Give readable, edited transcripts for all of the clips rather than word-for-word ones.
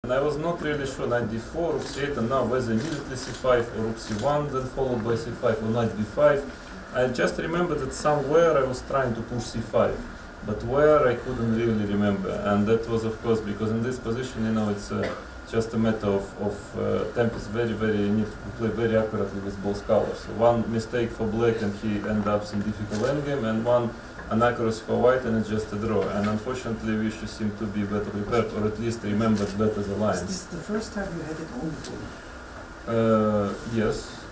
And I was not really sure, knight d4, rook c8, and now whether immediately c5 or rook c1, then followed by c5 or knight b5. I just remember that somewhere I was trying to push c5, but where I couldn't really remember. And that was, of course, because in this position, you know, it's just a matter of tempest. You need to play very accurately with both colors. So one mistake for black and he ends up in difficult endgame, and one inaccuracy for white and it's just a draw. And unfortunately, we should seem to be better prepared, or at least remembered better the lines. Is this the first time you had it on before? Yes.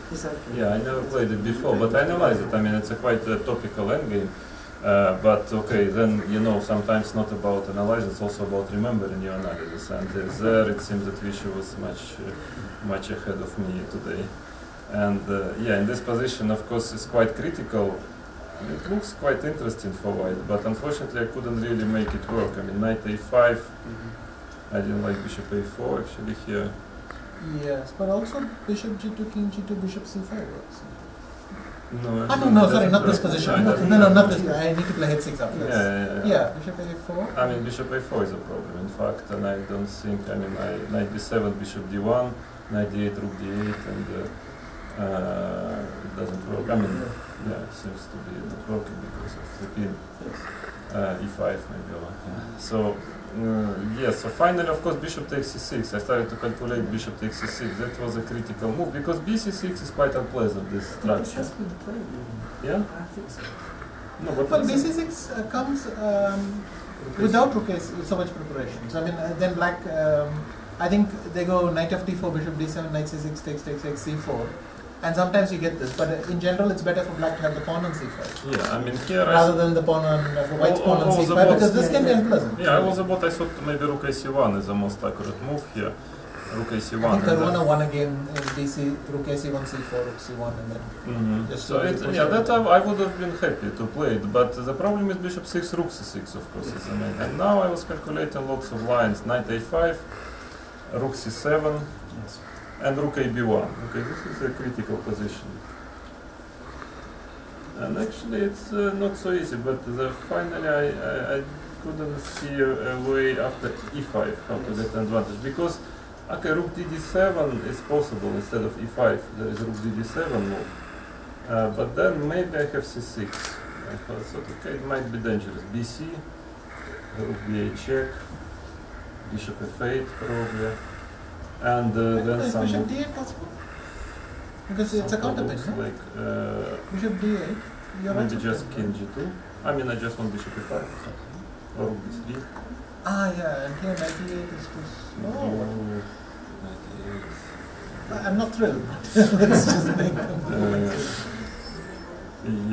December. Yeah, I never played it before, but I analyze it. I mean, it's a quite topical endgame. But okay, then, you know, sometimes not about analysis, it's also about remembering your analysis. And there it seems that Vishu was much ahead of me today. And yeah, in this position, of course, it's quite critical. It looks quite interesting for white, but unfortunately I couldn't really make it work. I mean, knight a5, I didn't like bishop a4 actually here. Yes, but also bishop g2, king g2, bishop c5 works. No, no, sorry, not this position. No, not this. I need to play h6 after this. Yeah, bishop a4. I mean, bishop a4 is a problem, in fact, and I don't think, I mean, knight b7, bishop d1, knight d8, rook d8, and it doesn't work. I mean, yeah, it seems to be not working because of the pin. E5 maybe. Yeah. So, yes, so finally, of course, bishop takes c6. I started to calculate bishop takes c6. That was a critical move because bc6 is quite unpleasant, this structure. Yeah? I think so. No, but bc6 comes without rook so much preparation. So, I mean, then black, I think they go knight of d4, bishop d7, knight c6, takes, c4. And sometimes you get this, but in general it's better for black to have the pawn on c5. Yeah, I mean here rather than the pawn on white's pawn on c5, because this can be unpleasant. Yeah, I thought maybe rook ac1 is the most accurate move here. Rook ac1. I think Caruana won again in DC, rook ac1, c4, rook c1, and then just so that I would have been happy to play it, but the problem is bishop 6, rook c6, of course, is the main. And now I was calculating lots of lines, knight a5, rook c7, yes, and rook ab1. Okay, this is a critical position. And actually it's not so easy, but finally I couldn't see a way after e5 how to get advantage. Because, okay, rook dd7 is possible instead of e5, there is rook dd7 move. But then maybe I have c6. I thought, okay, it might be dangerous. bc, rook b8 check, bishop f8 probably. And then some bishop d8 possible? Because it's a counter pick, no? Like, bishop d8, you're maybe just king g2. I mean, I just want bishop e5. Or rook b3. Ah, yeah, and here knight d8 is too slow. I'm not thrilled. Let's just make yeah,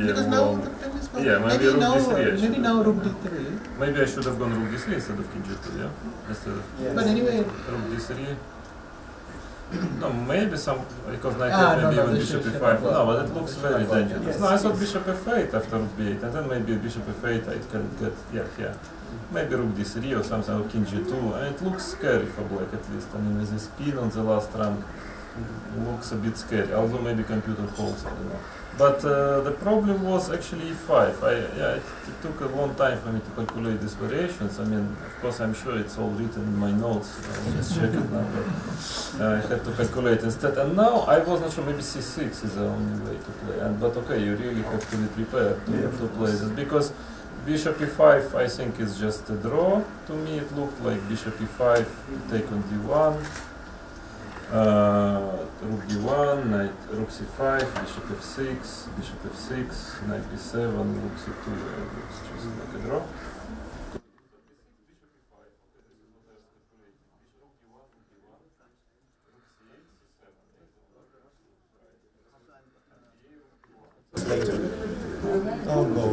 because now the thing is maybe now rook d3. Maybe I should have gone rook d3 instead of king g2, yeah? Instead of but anyway, rook d3. No, maybe some, because knight maybe even bishop e5. No, but it looks very dangerous. Yes, no, I thought bishop f8 after rook b8, and then maybe bishop f8 I can get, yeah. Maybe rook d3 or something, or king g2, and it looks scary for black at least. I mean, with this pin on the last rank, looks a bit scary, although maybe computer holds, I don't know. But the problem was actually e5. It took a long time for me to calculate these variations. I mean, of course, I'm sure it's all written in my notes. I'll just check it now. But I had to calculate instead. And now I was not sure. Maybe c6 is the only way to play. But okay, you really have to be prepared to play this because bishop e5, I think, is just a draw. To me, it looked like bishop e5, take on d1. Rook d1, knight rook c5, bishop f6, bishop f6, knight b7, rook c2, it's just like a draw. Oh no,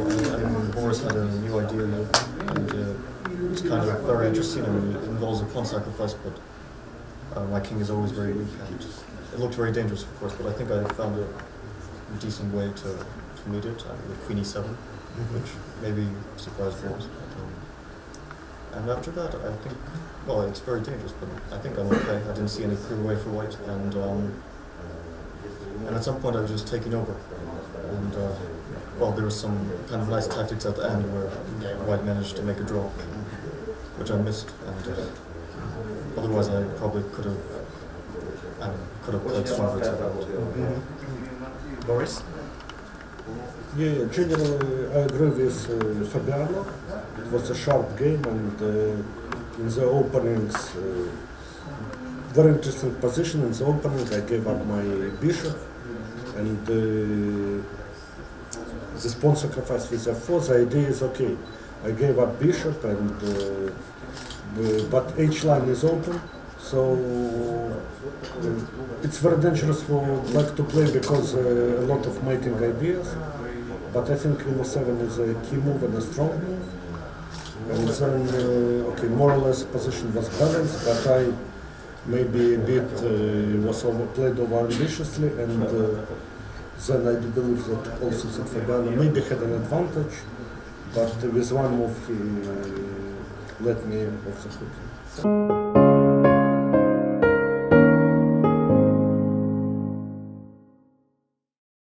Boris had a new idea and it's kind of very interesting and it involves a pawn sacrifice, but my king is always very weak and it looked very dangerous, of course, but I think I found a decent way to meet it with queen e7, which maybe surprised Boris. And after that, I think, well, it's very dangerous, but I think I'm okay. I didn't see any clear way for white, and at some point I was just taking over. And, well, there was some kind of nice tactics at the end where white managed to make a draw, which I missed. And otherwise I probably could have played stronger to that. Boris? Yeah, generally I agree with Fabiano. It was a sharp game, and in the openings, very interesting position in the opening. I gave up my bishop, and this pawn sacrifice with f4. The idea is okay. I gave up bishop, and but h line is open, so it's very dangerous for black to play because a lot of mating ideas. But I think queen e7 is a key move and a strong move. And then, okay, more or less position was balanced, but I maybe a bit was played over ambitiously, and then I do believe that also that Fabiano maybe had an advantage, but with one move he let me off the hook.